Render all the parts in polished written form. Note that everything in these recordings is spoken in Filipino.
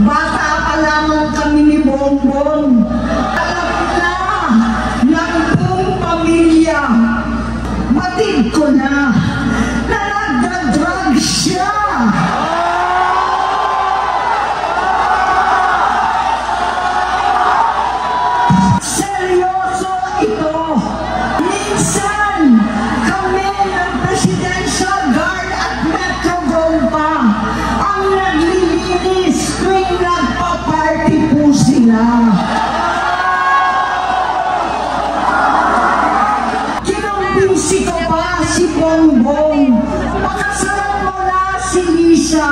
Bata pa lamang kami ni Bongbong. Alam na ng buong pamilya. Batid ko na nagda-drug siya. Seryoso ito. Minsan kami ng Presidential Guard at Metro Gompa ang naglilinis tuwing nagpa-party po sila. Kinumbinsi ko pa si Bongbong, pakasalan mo na si Lisa.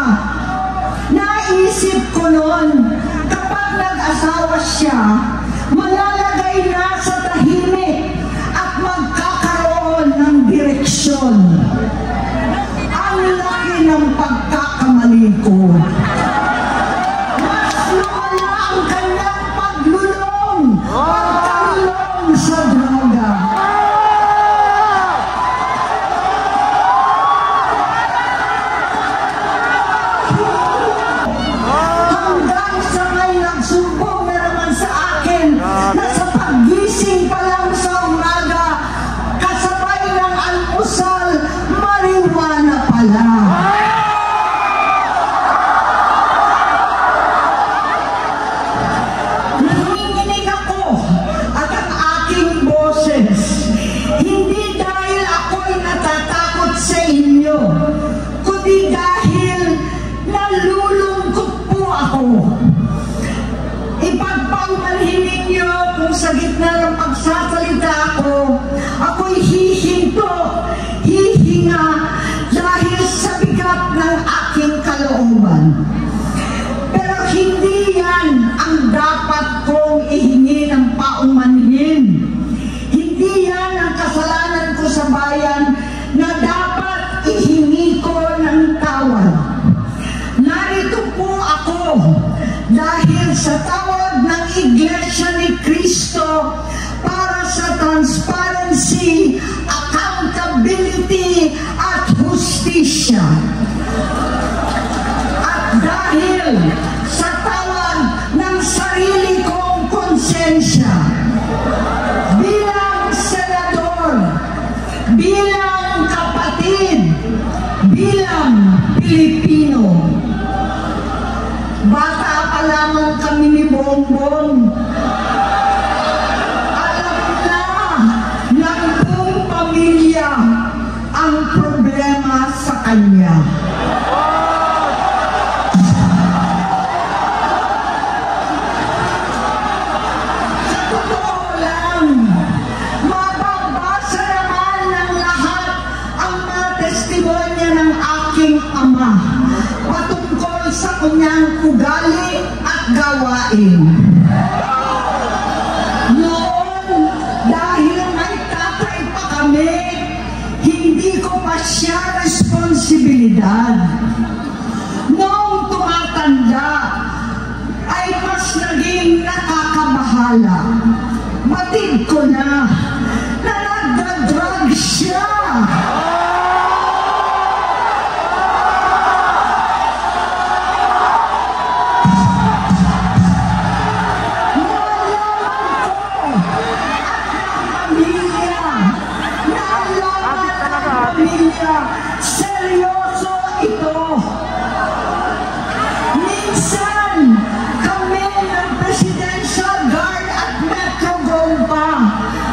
Naisip ko noon, kapag nag-asawa siya, malalagay na sa tahimik at magkakaroon ng direksyon. Ang laki ng pagkakamali ko. Mas lumala ang kanyang paglulong sa droga. Hanggang sa may nagsumbong na naman sa akin na sa paggising pa lang sa umaga, kasabay ng almusal, marijuana pala. Nanginginig ako at ang aking boses, hindi dahil ako'y natatakot sa inyo, kundi dahil nalulungkot po ako. Ipagpaumanhin niyo kung sa gitna ng pagsasalita ako, ako'y hihinto, hihinga dahil sa bigat ng aking kalooban. Pero hindi yan ang dapat kong ihingi ng paumanhin. Hindi yan ang kasalanan ko sa bayan na dapat ihingi ko ng tawad. Narito po ako dahil sa tawag ng Iglesia ni Cristo para sa transparency, accountability at hustisya. At dahil sa tawag ng sarili kong konsensya, bilang senador, bilang kapatid, bilang Pilipino. Bata pa lamang kami ni Bongbong. Alam na ng buong pamilya ang problema sa kanya. Sa totoo lang, mababasa naman ng lahat ang mga testimonya ng aking ama patungkol sa kanyang ugali at gawain. Noon, dahil may tatay pa kami, hindi ko pa siya responsibilidad. Noong tumatanda, ay mas naging nakakabahala. Batid ko na nagda-drug siya. Seryoso ito. Minsan kami ng Presidential Guard at Metro Gompa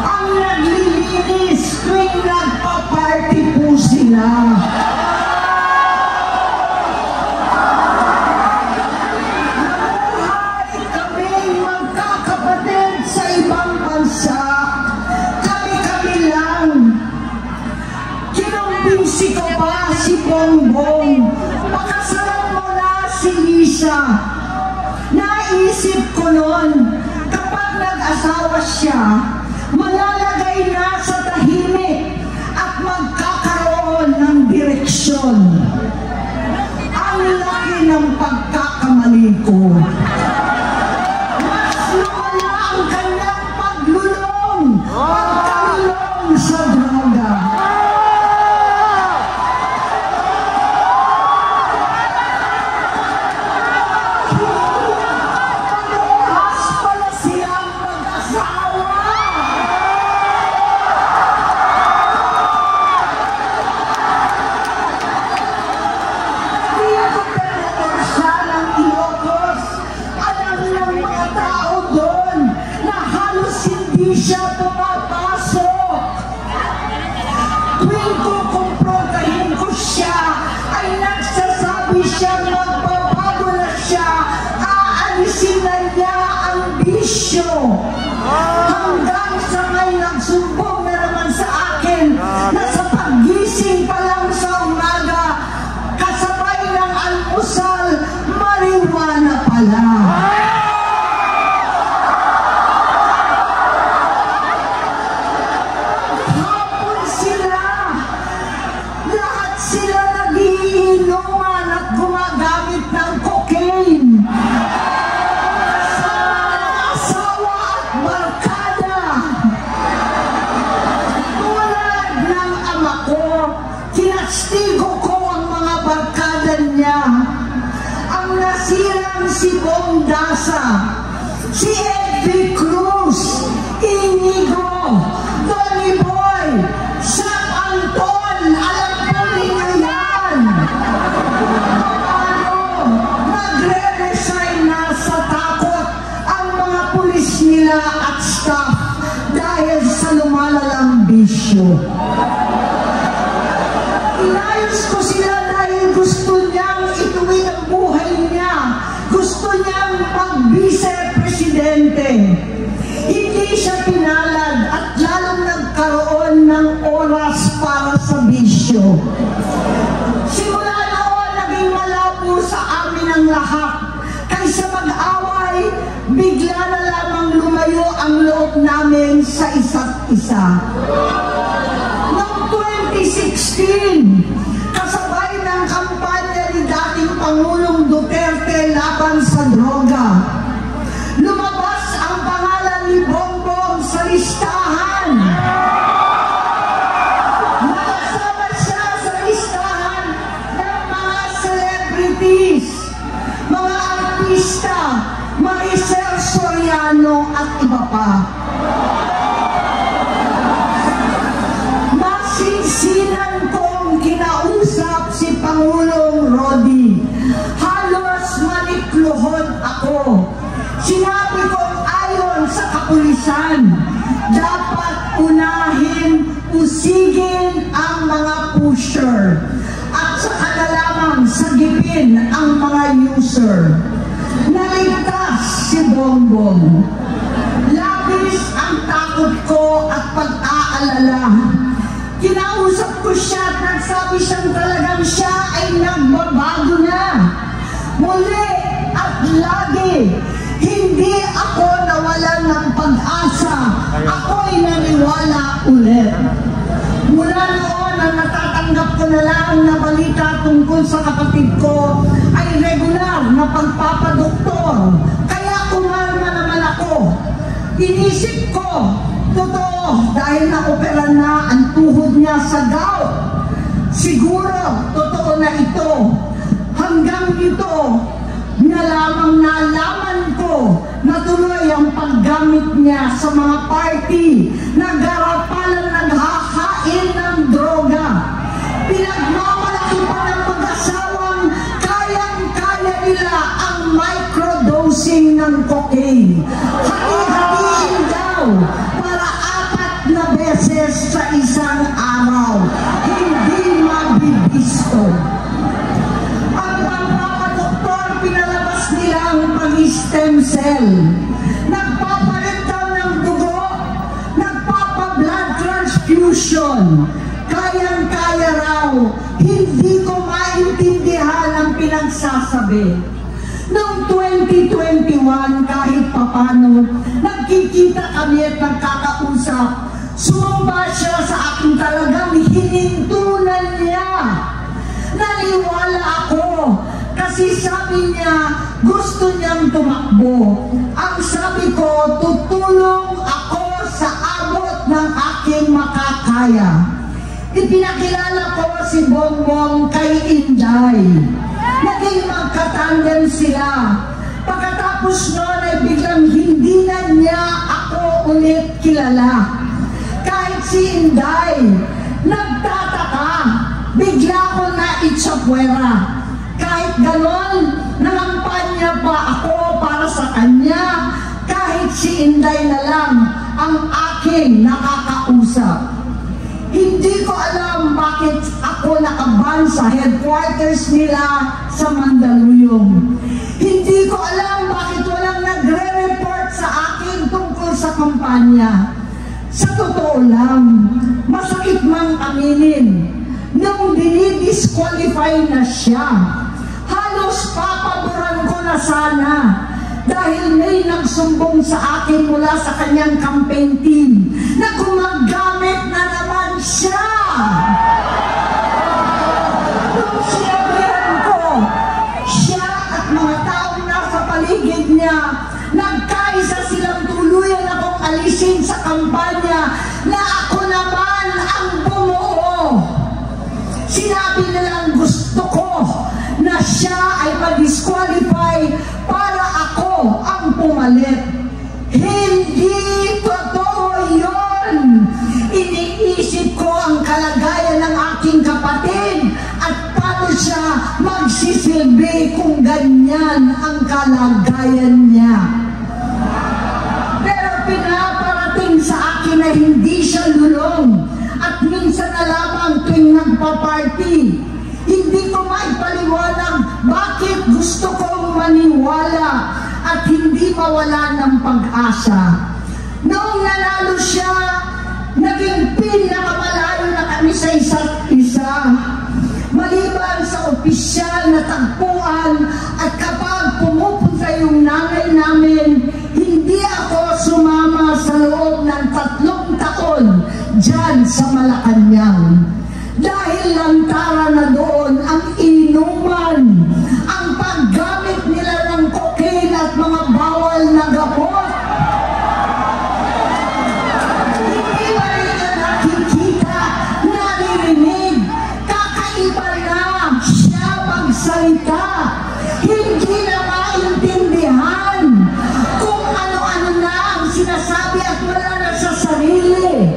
ang naglilinis tuwing nagpa-party po sila. Nabuhay kami magkakapatid sa ibang bansa. Kami-kami lang. Kinumbinsi ko pa si Bongbong, pakasalan mo na si Lisa. Naisip ko noon, kapag nag-asawa siya, malalagay na sa tahimik at magkakaroon ng direksyon. Ang laki ng pagkakamali ko. Mas lumala ang kanyang paglulong sa droga. bisyo. Hanggang sa may nagsumbong na naman sa akin na sa paggising pa lang sa umaga, kasabay ng almusal, marijuana pala. Hapon sila. Lahat sila nagiinuman at gumagamit ng cocaine. Tinastigo ko ang mga barkada niya. Ang nasirang si Bong Dasa, si Edvi Cruz, Inigo, Tony Boy, Sam Anton, alam po ninyo yan. Nagre-resign na sa takot ang mga pulis nila at staff dahil sa lumalalang bisyo. Inayos ko sila dahil gusto niyang ituwid ang buhay niya. Gusto niyang mag-vice-presidente. Hindi siya pinalad at lalong nagkaroon ng oras para sa bisyo. Simula noon, naging malabo sa amin ang lahat. Kaysa mag-away, bigla na lamang lumayo ang loob namin sa isa't isa. 2016, kasabay ng kampanya ni dating Pangulong Duterte laban sa droga. Lumabas ang pangalan ni Bongbong sa listahan. Nakasama siya sa listahan ng mga celebrities, mga artista, Maricel Soriano at iba pa. Sinsinan kong kinausap si Pangulong Rodi. Halos manikluhod ako. Sinabi kong ayon sa kapulisan, dapat unahin, usigin ang mga pusher at saka na lamang sagipin ang mga user. Naligtas si Bongbong. Labis ang takot ko at pag-aalala. Kinausap ko siya at nagsabi siyang talagang siya ay nagbabago na. Muli at lagi, hindi ako nawalan ng pag-asa. Ako'y naniwala ulit. Mula noon na natatanggap ko na lang na balita tungkol sa kapatid ko ay regular na pagpapadoktor. Kaya kumalma naman ako. Inisip ko, totoo, dahil na-opera na ang tuhod niya sa gout. Siguro, totoo na ito. Hanggang ito, nalaman ko na tuloy ang paggamit niya sa mga party na garapalang naghahain ng droga. Pinagmamalaki pa ng mag-asawang kayang-kaya nila ang microdosing ng cocaine. Hati-hatiin daw para 4 na beses sa isang araw. Hindi mabibisto. Ang pagpapadoktor, pinalabas nila ang pag-stem cell. Nagpapalit daw ng dugo, nagpapa-blood transfusion. Kayang-kaya raw. Hindi ko maintindihan ang pinagsasabi. Noong 2021, kahit papano, nagkikita kami at nagkakausap. Sumamba siya sa akin, talagang hinintunan niya. Naniwala ako kasi sabi niya gusto niyang tumakbo. Ang sabi ko, tutulong ako sa abot ng aking makakaya. Ipinakilala ko si Bongbong kay Inday. Naging magkatandem sila. Pagkatapos noon ay biglang hindi na niya ako ulit kilala. Kahit si Inday, nagtataka, bigla ko na itsapwera. Kahit ganon, nangampanya pa ako para sa kanya. Kahit si Inday na lang ang aking nakakausap. Hindi ko alam bakit ako nakaban sa headquarters nila sa Mandaluyong. Hindi ko alam bakit walang nagre-report sa akin kampanya. Sa totoo lang, masakit mang aminin, nung dinidisqualify na siya, halos papaboran ko na sana dahil may nagsumbong sa akin mula sa kanyang campaign team na gumagamit na naman siya. Nung sinabihan ko, siya at mga taong nasa paligid niya, nagkaisa silang tuluyan akong alisin sa kampanya na ako naman ang bumuo. Sinabi nilang gusto ko na siya ay ma-disqualify para ako ang pumalit. Hindi totoo yun. Iniisip ko ang kalagayan ng aking kapatid at paano siya magsisilbi kung ganyan ang kalagayan niya. Pero pinaparating sa akin na hindi siya lulong at minsan na lamang tuwing nagpa-party. Hindi ko maipaliwanag bakit gusto kong maniwala at hindi mawala ng pag-asa. Noong nanalo siya, naging pinakamalayo na kami sa isa't isa. Maliban sa opisyal na tagpuan at kapag pumupunta yung nanay namin, hindi ako sumama sa loob ng 3 taon dyan sa Malacanang. Dahil lantara na doon ang inuman, ang paggamit nila ng cocaine at mga bawal na gamot. Hindi ba nila nakikita, naririnig, kakaiba na siya magsalita. Hindi na maintindihan kung ano-ano na ang sinasabi at wala na sa sarili.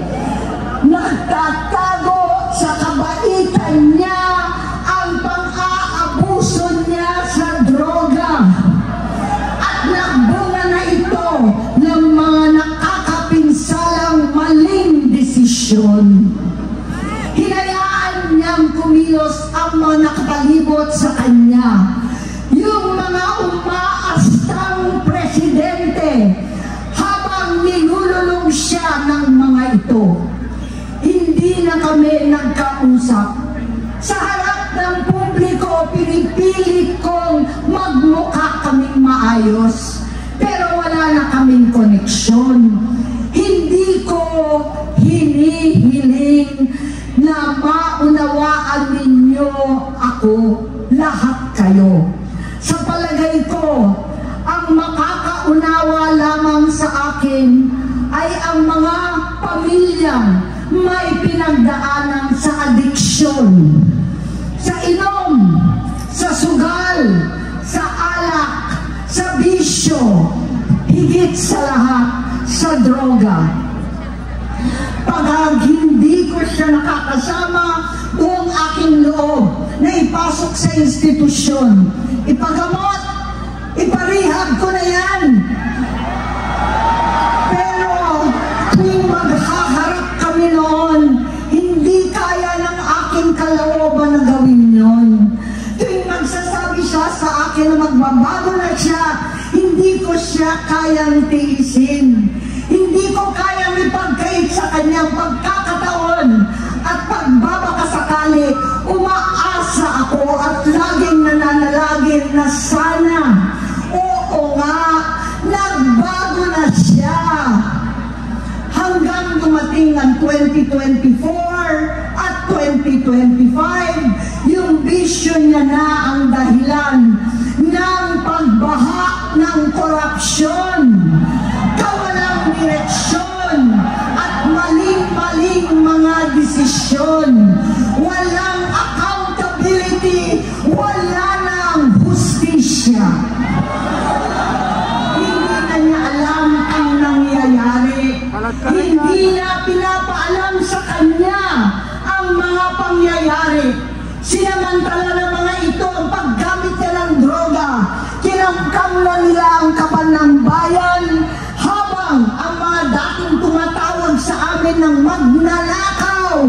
Nagtatago sa kabaitan niya ang pang-aabuso niya sa droga. At nagbunga na ito ng mga nakakapinsalang maling desisyon. Hinayaan niyang kumilos ang mga nakapalibot sa kanya. Yung mga umaastang presidente habang nilululong siya ng mga ito. Hindi na kami nagkausap. Sa harap ng publiko, pinipilit kong magmukha kaming maayos. Pero wala na kaming koneksyon. Hindi ko hinihiling na maunawaan ninyo ako, lahat kayo. Sa palagay ko, ang makakaunawa lamang sa akin ay ang mga pamilyang may pinagdaanan sa adiksyon, sa inom, sa sugal, sa alak, sa bisyo, higit sa lahat, sa droga. Pag hindi ko siya nakakasama, buong aking loob na ipasok sa institusyon, ipagamot, iparehab ko na yan. Pero tuwing maghaharap kami noon, hindi kaya ng aking kalooban na gawin yun. Tuwing magsasabi siya sa akin na magbabago na siya, hindi ko siya kayang tiisin. Hindi ko kayang ipagkait sa kanyang pagkakataon at pagbabakasakali. Umaasa ako at laging nananalangin na sana, oo nga, nagbago na siya. Hanggang dumating ang 2024 at 2025, yung bisyo niya na ang dahilan ng pagbaha ng korupsyon, kawalang direksyon at maling-maling mga desisyon. Walang accountability, wala nang hustisya. Hindi na niya alam ang nangyayari. Hindi na pinapaalam sa kanya ang mga pangyayari. Sinamantala ng mga ito ang paggamit niya ng droga. Kinamkam na nila ang kaban ng bayan habang ang mga dating tumatawag sa amin ng magnanakaw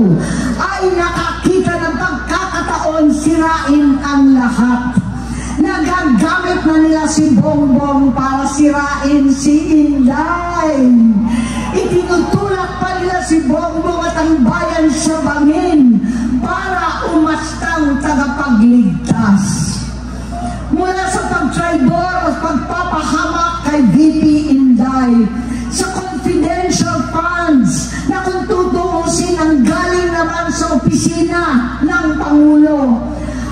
ay nakakita ng pagkakataon sirain ang lahat. Nagagamit na nila si Bongbong para sirain si Inday. pagpapahamak kay VP Inday, sa confidential funds na kung tutuusin ang galing naman sa opisina ng Pangulo,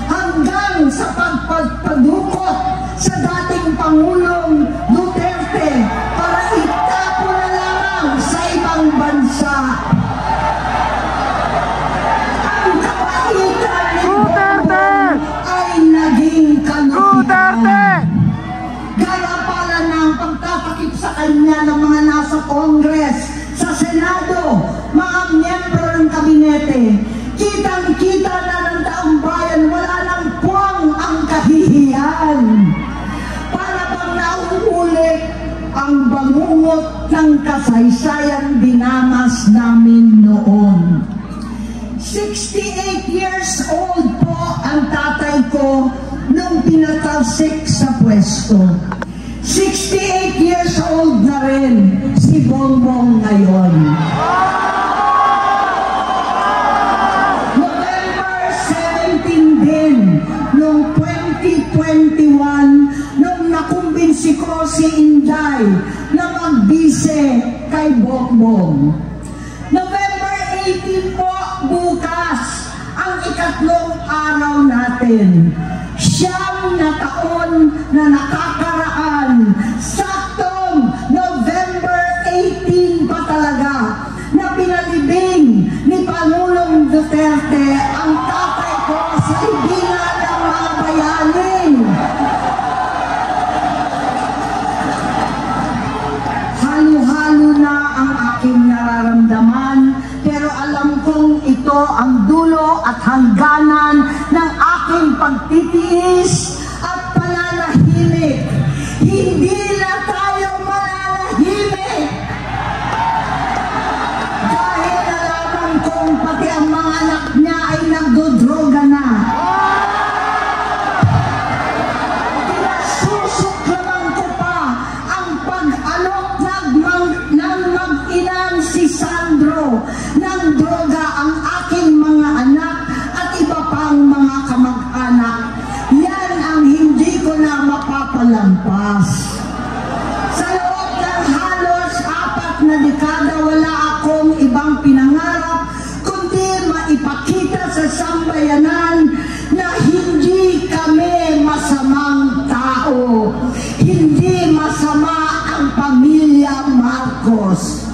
hanggang sa pagpadukot sa dating Pangulong Duterte para itapo na lamang sa ibang bansa. Ang kapaitan ni Bongbong ay naging kalupitan. Gaya pala ng pagtatakip sa kanya ng mga nasa Congress, sa Senado, mga miyembro ng kabinete. Kitang-kita na ng taong bayan, wala nang puwang ang kahihiyan. Para bang nauulit ang bangungot ng kasaysayan dinamas namin noon. 68 years old po ang tatay ko nung pinatalsik sa pwesto. 68 years old na rin si Bongbong ngayon. November 17 din, noong 2021, nung nakumbinsi ko si Inday na magbise kay Bongbong. November 18 po, bukas, ang ikatlong araw natin. Siyam na taon na nakakaraan, saktong November 18 pa talaga, na pinalibing ni Pangulong Duterte ang tatay ko sa libingan ng mga bayanin. Halo-halo na ang aking nararamdaman, pero alam kong ito ang dulo at hangganan ng aking pagtitiis at pananahimik. Hindi na tayo mananahimik. Dahil nalaman kong pati ang mga anak niya ay nagdodroga na. Pinasusuklaman ko pa ang pag-alok ng mag-inang si Sandro ng droga ang aking mga anak at iba pang mga kamag-anak. Yan ang hindi ko na mapapalampas. Sa loob ng halos 4 na dekada, wala akong ibang pinangarap kundi maipakita sa sambayanan na hindi kami masamang tao. Hindi masama ang pamilya Marcos.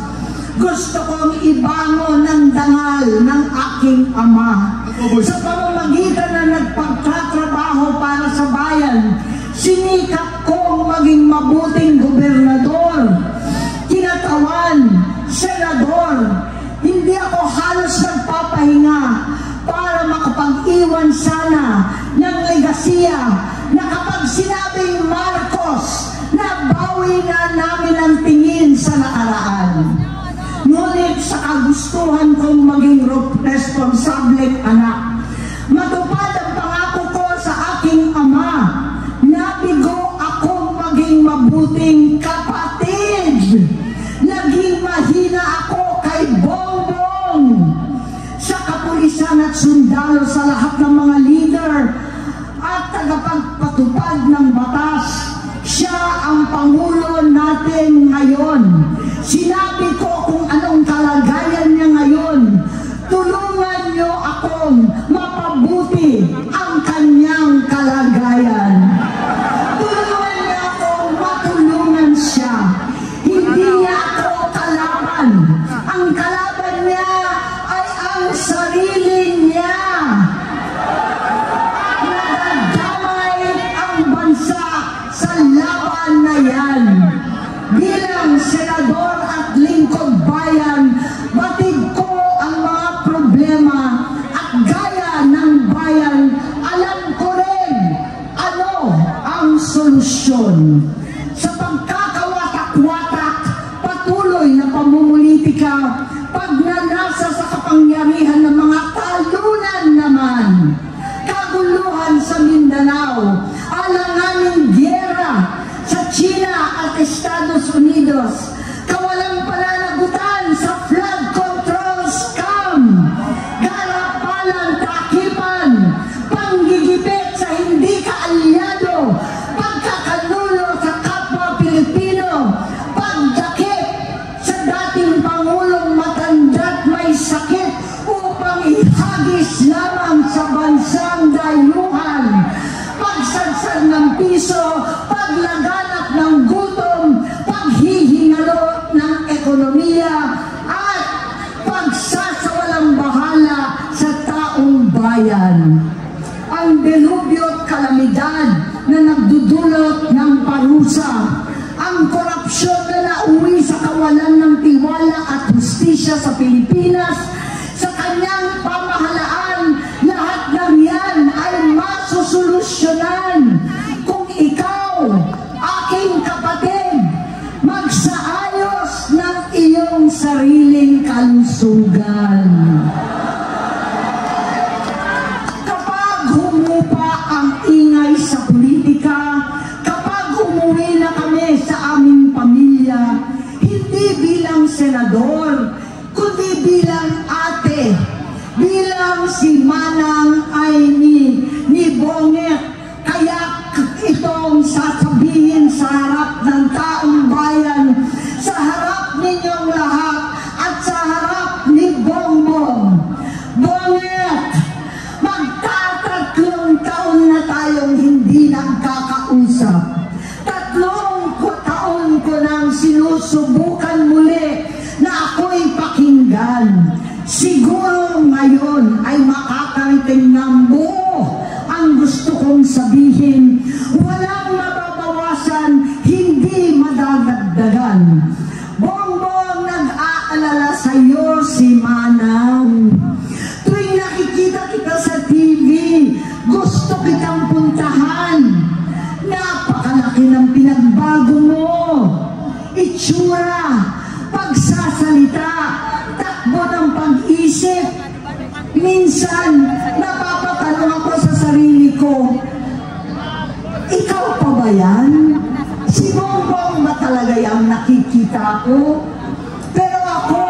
Gusto kong ibangon ng dangal ng aking ama. Sa pamamagitan na nagpagtatrabaho para sa bayan, sinikap kong maging mabuting gobernador, kinatawan, senador. Hindi ako halos nagpapahinga para makapag-iwan sana ng legasiya na kapag sinabing Marcos, nabawi na namin ang tingin sa nakaraan. Ngunit sa kagustuhan kong maging responsableng anak, matupad ang pangako ko sa aking ama, nabigo akong maging mabuting kapatid. Naging mahina ako kay Bongbong. Sa kapulisan at sundalo, sa lahat ng mga leader at tagapagpatupad ng batas, siya ang Pangulo natin ngayon. Sinabi ko kung anong kalagayan niya ngayon. Tulungan niyo akong mapabuti ang kanyang kalagayan. Tulungan niyo akong matulungan siya. Hindi niya ako kalaban. Ang kalaban niya ay ang sarili niya. Nadadamay ang bansa sa laban na yan. Bilang senador at lingkod bayan, batid ko ang mga problema at gaya ng bayan, alam ko rin ano ang solusyon. Sa pagkakawatak-watak, patuloy na pamumulitika, pagnanasa sa kapangyarihan ng mga talunan naman, kaguluhan sa Mindanao, alanganing gyera sa China at Estados Unidos, kawalang pananagutan sa flood control scam, garapalang takipan, panggigipit sa hindi kaalyado, pagkakanulo sa ekonomiya at pagsasawalang bahala sa taong bayan. Ang delubyo at kalamidad na nagdudulot ng parusa, ang korupsyon na nauwi sa kawalan ng tiwala at hustisya sa Pilipinas, sa kanyang pamahalaan, lahat ng yan ay masusolusyonan kung ikaw, aking kapatid, magsaayos ng iyong sariling kalusugan. Kapag humupa ang ingay sa politika, kapag umuwi na kami sa aming pamilya, hindi bilang senador, kundi bilang ate, bilang si Manang ay ni Bonget. Kaya itong sasabihin sa harap ng taong bayan, sa harap ninyong lahat at sa harap ni Bongbong. Bonget, magtatatlong taon na tayong hindi nagkakausap. 3 taon ko nang sinusubukan muli na ako'y pakinggan. Siguro ngayon ay makakarating ng buo ang gusto kong sabihin. Walang mababawasan, hindi madadagdagan. Bongbong, nag-aalala sa iyo si Manang. Tuwing nakikita kita sa TV, gusto kitang puntahan. Napakalaki ng pinagbago mo. Itsura, pagsasalita, takbo ng pag-isip. Minsan, napapatanong ako sa sarili ko, ikaw pa ba yan? Si Bongbong ba talaga yung nakikita ko? Pero ako,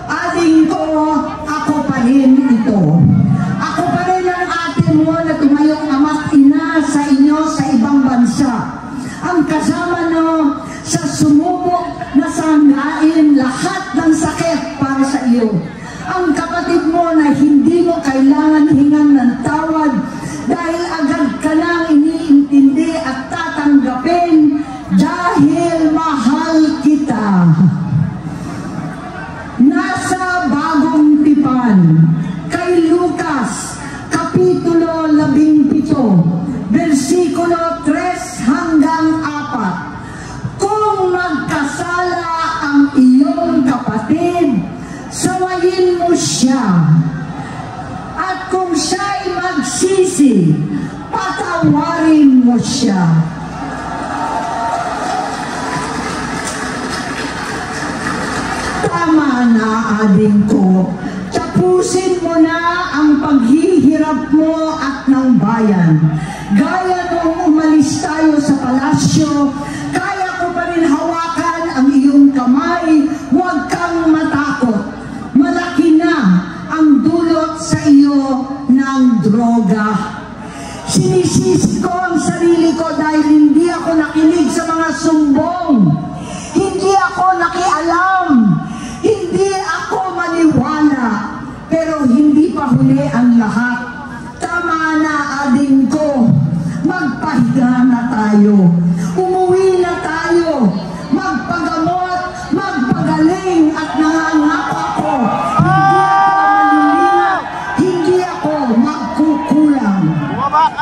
aling ko, ako pa rin ito. Ako pa rin ang ate mo na tumayong ama't ina sa inyo sa ibang bansa. Ang kasama no sa sumubok na sanggain lahat ng sakit para sa iyo. Ang kapatid mo na hindi mo kailangan hingan ng tawad dahil agad ka nang iniintindi at tatanggapin dahil mahal kita. Nasa Bagong Tipan, kay Lucas, Kapitulo 17, versikulo 3 hanggang 4. Kung magkasala ang iyong kapatid, sawayin mo siya. At kung siya'y magsisi, patawarin mo siya. Tama na, ading ko. Tapusin mo na ang paghihirap mo at ng bayan. Gaya nung umalis tayo sa palasyo, kaya ko pa rin hawakan ang iyong kamay. Huwag kang matakot. Malaki na ang dulot sa iyo ng droga. Sinisisi ko ang sarili ko dahil hindi ako nakinig sa mga sumbong. Hindi ako nakialam. Hindi ako maniwala. Pero hindi pa huli ang lahat. Tama na, ading ko. Magpahiga na tayo. Umuwi na tayo. Magpagamot, magpagaling at nangangako ako. Hindi ako magkukulang.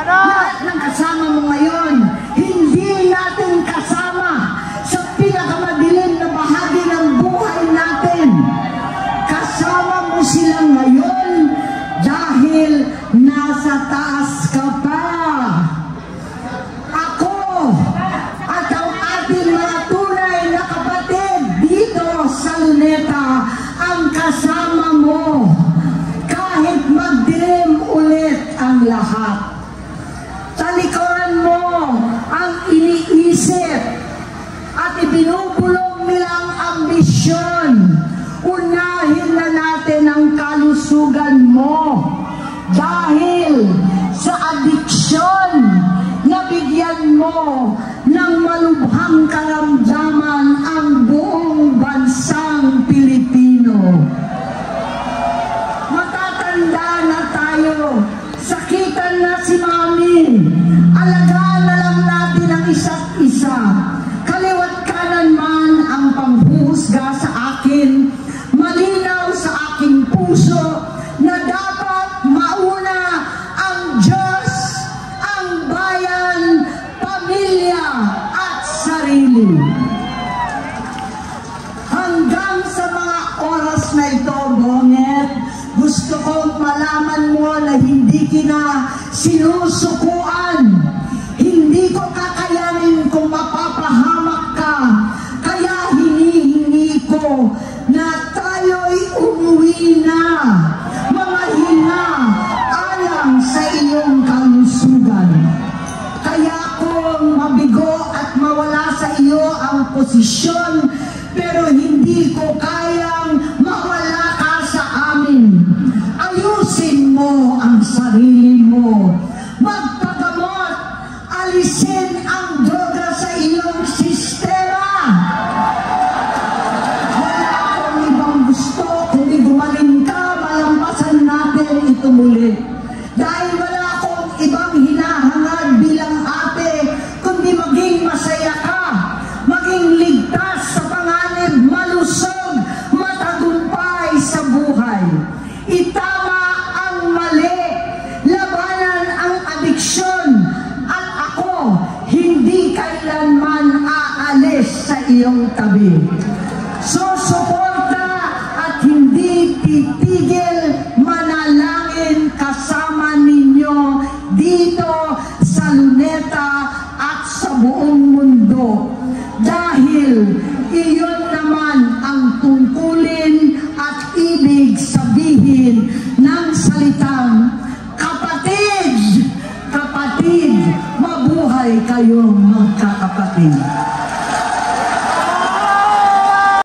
Lahat ng kasama mo ngayon, hindi natin kasama sa pinakamadilim na bahagi ng buhay natin. Kasama mo sila ngayon dahil nasa taas ka pa. Ako at ang ating mga tunay na kapatid dito sa Luneta ang kasama mo kahit magdilim ulit ang lahat. Talikuran mo ang iniisip at ibinubulong nilang ambisyon. Unahin na natin ang kalusugan mo dahil sa adiksyon na bigyan mo ng malubhang karamdaman ang buong bansang Pilipino. Matatanda na tayo, sakitan na si Mami, alagaan na lang natin ang isa't isa. Kaliwat kanan man ang panghuhusga sa akin sarili. Hanggang sa mga oras na ito, Bonget, gusto kong malaman mo na hindi kita sinusukuan. Hindi ko kakayanin kung mapapahamak ka. Kaya hinihingi ko na tayo'y umuwi na. Mga hina alang sa iyong kalusugan. Kaya kung mabigo at mawala sa iyo ang posisyon, pero hindi ko kayang mawala ka sa amin. Ayusin mo ang sarili mo. Magpagamot. Alisin ang droga sa iyong sistema. Wala akong ibang gusto kundi gumaling ka, malampasan natin ito muli. Dahil wala akong ibang hinahangad bilang ate, kundi maging masaya ka, maging ligtas sa panganib, malusog, matagumpay sa buhay. Itama ang mali, labanan ang adiksyon, at ako hindi kailanman aalis sa iyong tabi. Susuporta at hindi titigil manalangin kasama ninyo dito sa Luneta at sa buong mundo. Dahil iyo